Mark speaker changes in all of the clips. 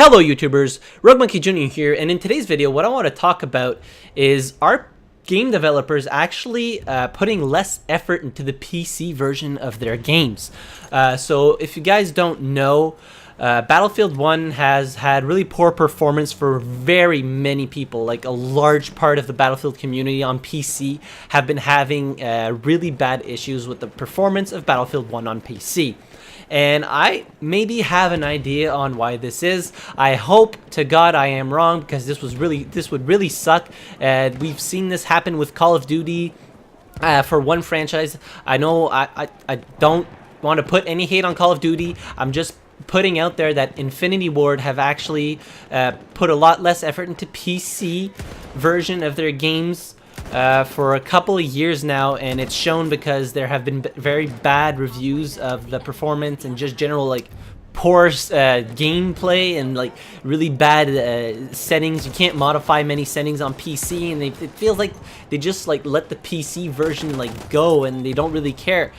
Speaker 1: Hello YouTubers, RogueMonkeyJr here, and in today's video what I want to talk about is are game developers actually putting less effort into the PC version of their games. So if you guys don't know, Battlefield 1 has had really poor performance for very many people. Like a large part of the Battlefield community on PC have been having really bad issues with the performance of Battlefield 1 on PC. And I maybe have an idea on why this is. I hope to God I am wrong, because this would really suck. We've seen this happen with Call of Duty for one franchise. I know I don't want to put any hate on Call of Duty. I'm just putting out there that Infinity Ward have actually put a lot less effort into PC version of their games for a couple of years now, and it's shown because there have been very bad reviews of the performance and just general like poor gameplay and like really bad settings. You can't modify many settings on PC, and it feels like they just like let the PC version like go and they don't really care.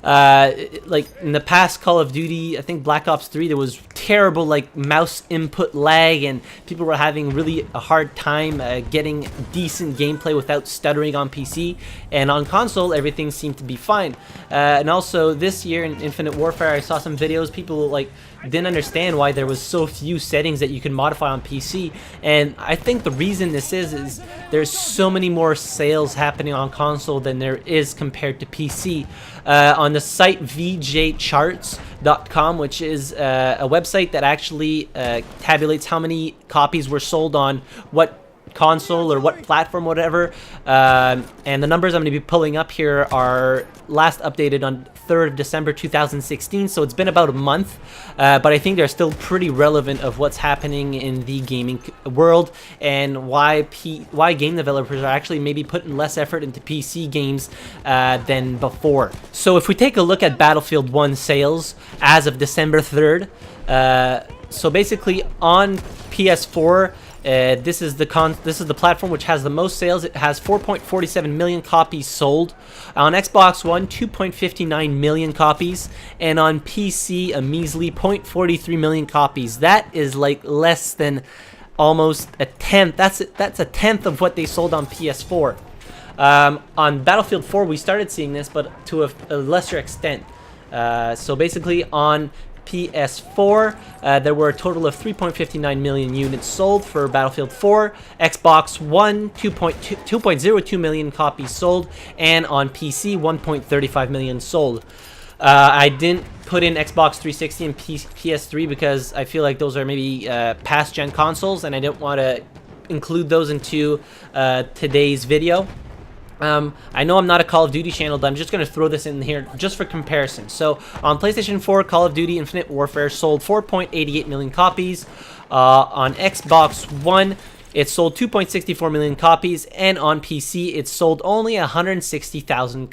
Speaker 1: Like in the past Call of Duty, I think Black Ops 3, there was terrible like mouse input lag, and people were having really a hard time getting decent gameplay without stuttering on PC. And on console, everything seemed to be fine. And also this year in Infinite Warfare, I saw some videos, people like didn't understand why there was so few settings that you can modify on PC. And I think the reason this is there's so many more sales happening on console than there is compared to PC. On the site vjcharts.com, which is a website that actually tabulates how many copies were sold on what console or what platform, whatever, and the numbers I'm going to be pulling up here are last updated on 3rd of December 2016, so it's been about a month, but I think they're still pretty relevant of what's happening in the gaming world and why game developers are actually maybe putting less effort into PC games than before. So if we take a look at Battlefield 1 sales as of December 3rd, so basically on PS4, this is the platform which has the most sales. It has 4.47 million copies sold. On Xbox One, 2.59 million copies, and on PC, a measly 0.43 million copies. That is like less than almost a tenth. That's a tenth of what they sold on PS4. On Battlefield 4, we started seeing this, but to a lesser extent. So basically, on PS4, there were a total of 3.59 million units sold for Battlefield 4. Xbox One, 2.02 million copies sold, and on PC, 1.35 million sold. I didn't put in Xbox 360 and PS3 because I feel like those are maybe past-gen consoles, and I didn't want to include those into today's video. I know I'm not a Call of Duty channel, but I'm just going to throw this in here just for comparison. So on PlayStation 4, Call of Duty Infinite Warfare sold 4.88 million copies. On Xbox One, it sold 2.64 million copies, and on PC, it sold only 160,000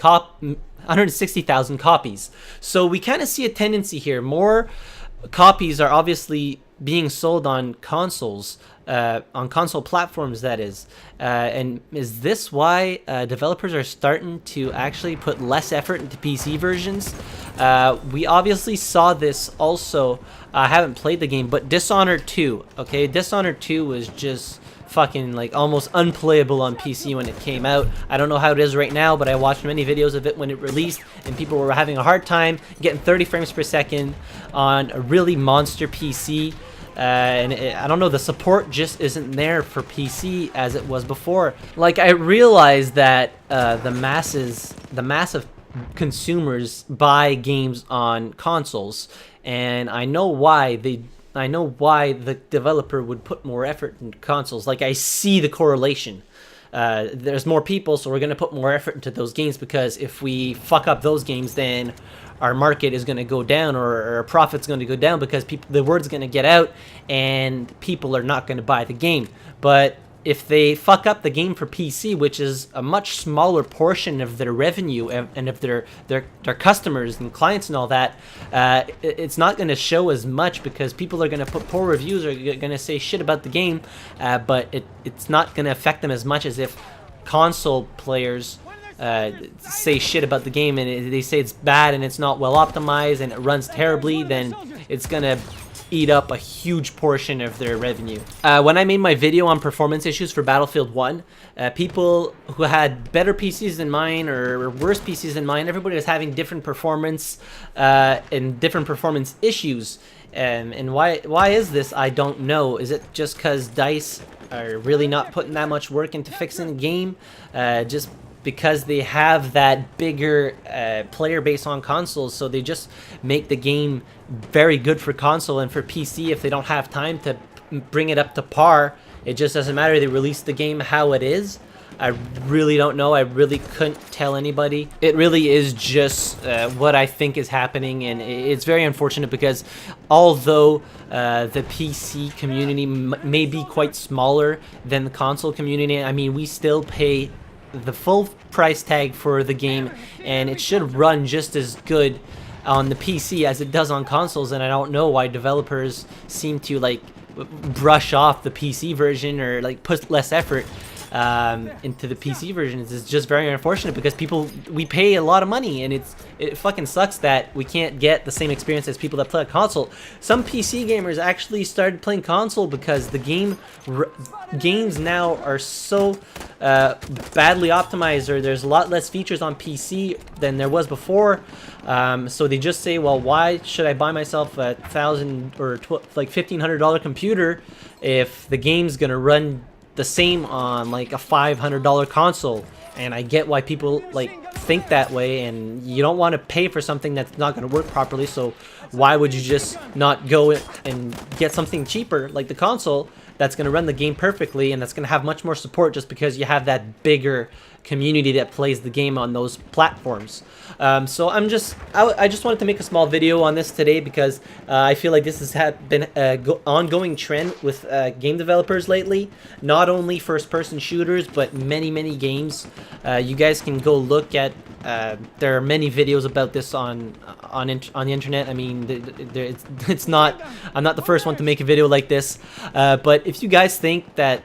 Speaker 1: copies. So we kind of see a tendency here. More copies are obviously being sold on consoles, on console platforms, that is. And is this why developers are starting to actually put less effort into PC versions? We obviously saw this also. I haven't played the game, but Dishonored 2, okay? Dishonored 2 was just fucking like almost unplayable on PC when it came out. I don't know how it is right now, but I watched many videos of it when it released, and people were having a hard time getting 30 frames per second on a really monster PC. I don't know, the support just isn't there for PC as it was before. Like, I realized that the massive consumers buy games on consoles, and I know why the developer would put more effort into consoles. Like, I see the correlation. There's more people, so we're going to put more effort into those games, because if we fuck up those games, then our market is going to go down, or our profit's going to go down, because the word's going to get out and people are not going to buy the game. But if they fuck up the game for PC, which is a much smaller portion of their revenue and of their customers and clients and all that, it's not going to show as much, because people are going to put poor reviews or going to say shit about the game, but it's not going to affect them as much as if console players say shit about the game and they say it's bad and it's not well optimized and it runs terribly. Then it's gonna eat up a huge portion of their revenue. When I made my video on performance issues for Battlefield 1, people who had better PCs than mine or worse PCs than mine, everybody was having different performance and different performance issues. And why is this? I don't know. Is it just because DICE are really not putting that much work into fixing the game? Just because they have that bigger player base on consoles, so they just make the game very good for console, and for PC, if they don't have time to bring it up to par, it just doesn't matter. They release the game how it is. I really don't know. I really couldn't tell anybody. It really is just what I think is happening, and it's very unfortunate because although the PC community may be quite smaller than the console community, I mean, we still pay the full price tag for the game, and it should run just as good on the PC as it does on consoles. And I don't know why developers seem to like brush off the PC version or like put less effort into the PC versions. It's just very unfortunate because we pay a lot of money, and it fucking sucks that we can't get the same experience as people that play a console. Some PC gamers actually started playing console because the games now are so badly optimized, or there's a lot less features on PC than there was before. So they just say, well, why should I buy myself a $1,000 or like $1,500 computer if the game's gonna run the same on like a $500 console? And I get why people like think that way, and you don't want to pay for something that's not going to work properly. So why would you just not go and get something cheaper like the console that's going to run the game perfectly and that's going to have much more support, just because you have that bigger community that plays the game on those platforms? So I just wanted to make a small video on this today because I feel like this has been an ongoing trend with game developers lately. Not only first-person shooters, but many games. You guys can go look at. There are many videos about this on the internet. I mean, it's not. I'm not the first one to make a video like this. But if you guys think that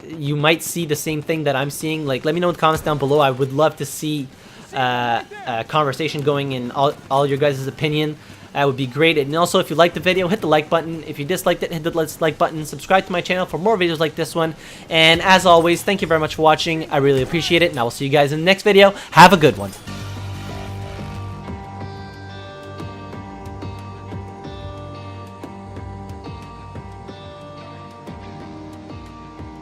Speaker 1: you might see the same thing that I'm seeing, like, let me know in the comments down below. I would love to see a conversation going in all your guys' opinion. That would be great. And also, if you liked the video, hit the like button. If you disliked it, hit the dislike button. Subscribe to my channel for more videos like this one. And as always, thank you very much for watching. I really appreciate it, and I will see you guys in the next video. Have a good one.